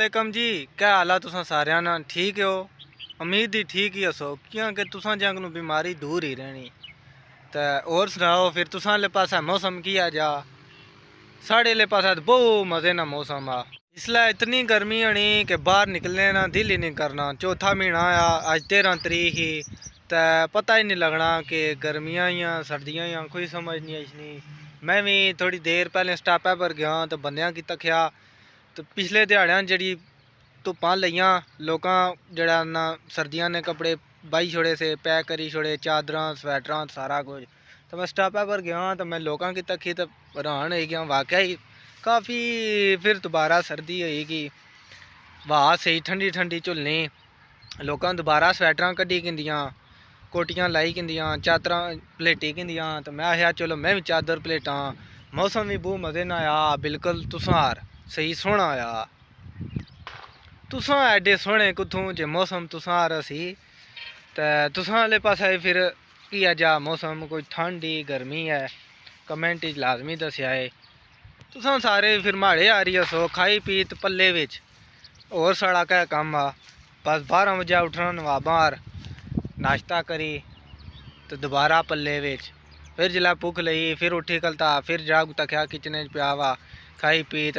वालेकुम जी, क्या हाल है तुसां सारियां ना? ठीक हो? उम्मीद ही ठीक ही हसो क्योंकि तुसां जंग बीमारी दूर ही रहनी। तो और सुनाओ फिर तुसां ले पास मौसम किया जा? साढ़े ले पास बहुत मज़े ना मौसम आ। इसलिए इतनी गर्मी होनी कि बाहर निकलने ना दिल ही नहीं करना। चौथा महीना आया, आज 13 तरीक ही, तो पता ही नहीं लगना कि गर्मियाँ या सर्दियाँ या कोई समझ नहीं आई। मैं भी थोड़ी देर पहले स्टापा पर गया तो बंदियां की तक्या तो पिछले दिहाड़ियां जी धुप्पां लईयां लोकां जड़ा ना सर्दियां ने कपड़े बाई छोड़े से पैक करी छोड़े, चादरां स्वैटरां सारा कुछ। तो मैं स्टापा पर गया तो मैं लोकां की तकी तो हैरान हो गया। वाकई ही काफ़ी फिर दोबारा सर्दी हुई कि वाह सही ठंडी ठंडी झुलनी। लोकां दोबारा स्वैटरां कड्ढी किंदियां, कोटियां लाई किंदियां, चादरां पलेटी किंदियां। तो मैं आया चलो मैं भी चादर पलेटां। मौसम भी बहुत मज़े ना आया, बिल्कुल तुसार सही सोहना आया। तुसां एडे सोहने कुत्थों जे मौसम तुसार सी। ते तुसां आह्ले पासे फिर किया जा मौसम, कोई ठंड ही गर्मी है? कमेंट लाजमी दस्सेआ है। तुसां सारे फिर माड़े आ रही हसो खाई पीत पल्ले विच, होर साढ़ा क्या कम्म आ? बस 12 बजे उठना नवाबार नाश्ता करी तो दोबारा पल्ले विच, फिर जिला भुख लई फिर उठी कलता, फिर जाग तक्या किचन पिया वा खाई पीत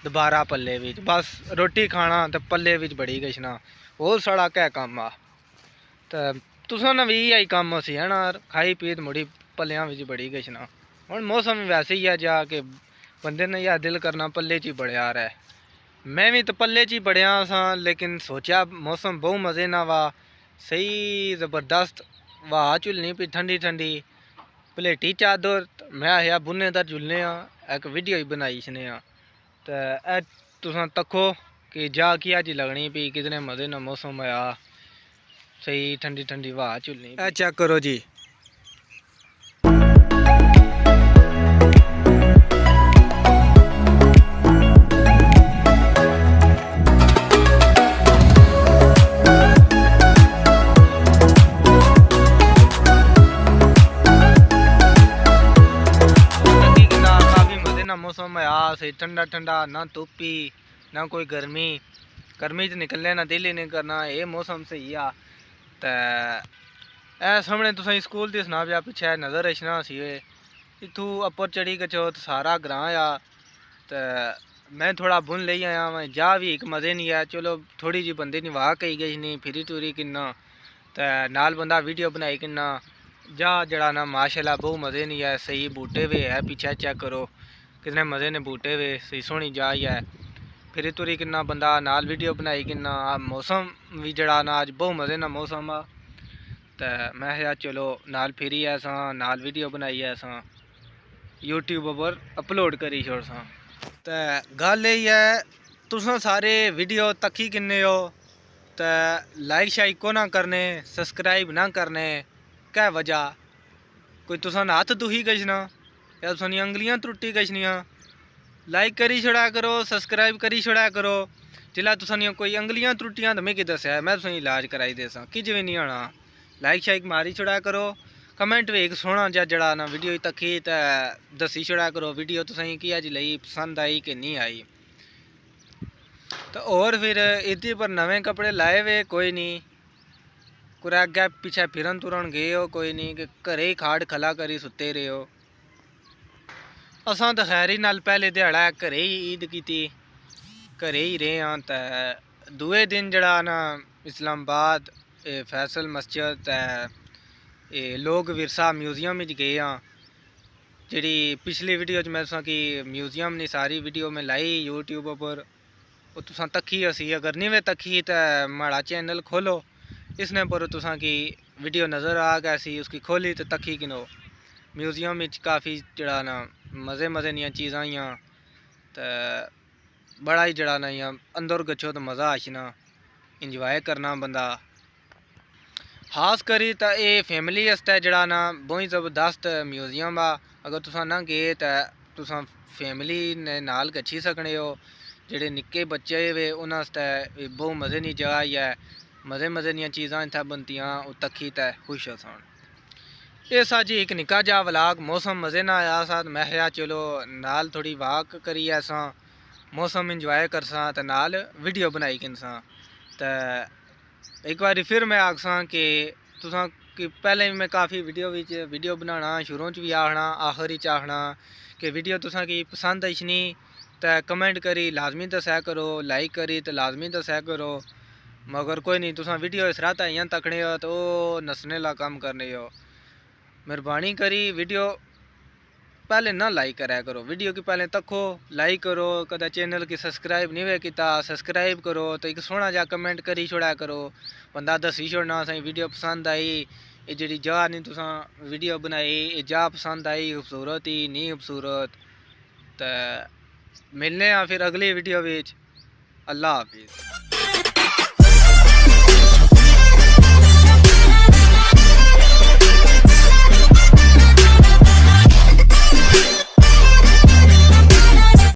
दोबारा पल्ले विच, बस रोटी खाना तो पल्ले विच बड़ी गछना। होर साढ़ा क्या कम्म आ? तो तुसां ना भी यही कम्म सी है ना, खाई पीत मुड़ी पल्लियां विच बड़ी गछना। हुण मौसम वैसे ही है जा के बंदे ने यह दिल करना पल्ले च ही बड़िया रहे। मैं भी तो पल्ले च ही बड़िया सा, लेकिन सोचा मौसम बहुत मज़े ना वा, सही ज़बरदस्त वाह झुलनी पी ठंडी ठंडी पलेटी चादर। मैं आया बुने दा झुलने एक वीडियो ही बनाई इसने। तो तुसां तक्को कि जा कि अज लगनी पी कितने मज़े ना मौसम आया, सही ठंडी ठंडी वाह झुलनी। चेक करो जी। मौसम आया सही ठंडा ठंडा, ना धुप्पी ना कोई गर्मी। गर्मी च निकलने ना दिल ही नहीं करना, ये मौसम सही आ। तो ए सामने तुसें स्कूल दी सना पिया पिछे नज़र रचना सी। इत्थूं अप्पर चढ़ी गचो तो सारा ग्रां आ। तो मैं थोड़ा बुन ले आया मैं जा भी एक मज़े नहीं है। चलो थोड़ी जी बंदे नी वाह कही गई नहीं, फिरी टूरी किन्ना तो नाल बंदा वीडियो बनाई किन्ना जा जड़ा ना माशाल्लाह बहुत मज़े नहीं है। सही बूटे भी है पीछे चेक करो कितने मज़े ने बूटे वे, सही सोहनी जा ही है। फिरी तुरी किन्ना बंदा नाल वीडियो बनाई किन्ना। मौसम भी जड़ा ना अज बहुत मज़े ना मौसम आ। तो मैं आया चलो नाल फिरी ऐसा नाल वीडियो बनाई ऐसा यूट्यूब पर अपलोड करी छोड़ सा। तो गल यही है तुसां सारे वीडियो तक्की किन्ने हो तो लाइक शाइक को ना करने, सब्सक्राइब ना करने, क्या वजह? कोई तुसां हत्थ दुखी गछना या तुसां अंगलियां त्रुट्टी गछनियां? लाइक करी छोड़ा करो, सब्सक्राइब करी छोड़ा करो। जिला तुसां कोई अंगलियां त्रुटियां तो मिगी दस्सेआ मैं तुसें इलाज कराई देसां, किज भी नहीं होना। लाइक शाइक मारी छोड़ा करो, कमेंट भी एक सोहना जड़ा ना वीडियो तक्की तो दसी छोड़ा करो वीडियो तुसें कि अज लई पसंद आई कि नहीं आई। तो और फिर इदी पर नवे कपड़े लाए वे कोई नहीं, कुछ अग्गे पिछे फिरन तुरन गए हो कोई नहीं, कि घरे ही खाड़ खला करी सुते रहे हो। असां तो खैर ही नाल पहले दिहाड़ा घरे ही ईद की, घरे ही रहे हाँ। तो दूए दिन जड़ा ना इस्लामाबाद फैसल मस्जिद लोग विरसा म्यूजियम गए हाँ। जी पिछली वीडियो मैं तुसा की म्यूजियम नहीं सारी वीडियो में लाई यूट्यूब पर, वो तुसा तक्की असी। अगर नहीं वे तक्की तो माड़ा चैनल खोलो, इसने पर तुसा की वीडियो नज़र आ गई उसकी खोली तो तक्की किनो। म्यूजियम काफ़ी जड़ा ना मज़े मज़े दियां चीज़ां ही, तो बड़ा ही जड़ा ना अंदर गच्छो तो मज़ा आशना, इंजॉय करना बंदा। खास करी तो ये फैमिली आस्ते जड़ा ना बहुत ही ज़बरदस्त म्यूजियम आ। अगर तुसा ना गए तो तुसा फैमिली ने नाल गच्छी सकने हो। जेडे निक्के बच्चे वे उन्होंने आस्ते बहुत मज़े की जगह ही है, मज़े मज़े दियां चीज़ां इत्थै बनतियां तक्की ते खुश सन। ये सा जी एक निक्का जा व्लॉग, मौसम मज़े ना आया सा। मैं आया चलो नाल थोड़ी वाक करी ऐसा मौसम इंजॉय करसां ते नाल वीडियो बनाई किनसां। ते एक बारी फिर मैं आखसां कि तुसां कि पहले भी मैं काफ़ी वीडियो बनाना शुरू च भी आखना आखिर च आखना कि वीडियो तुसां की पसंद आईछनी ते कमेंट करी लाजमी दस्या करो, लाइक करी ते लाजमी दस्या करो। मगर कोई नहीं, तुसां वीडियो इस रात इ'यां तकने हो तो नसने ला कम करने हो। मेहरबानी करी वीडियो पहले ना लाइक कराया करो, वीडियो की पहले तको लाइक करो। कदा चैनल की सब्सक्राइब नहीं हुए किता सब्सक्राइब करो तो एक सोहना जा कमेंट करी छोड़ा करो, बंदा दसी छोड़ना असें वीडियो पसंद आई। ये जी जा नहीं तुसां वीडियो बनाई ये जा पसंद आई, खूबसूरत ही नहीं खूबसूरत। तो मिलने फिर अगली वीडियो बिच। अल्लाह हाफिज़।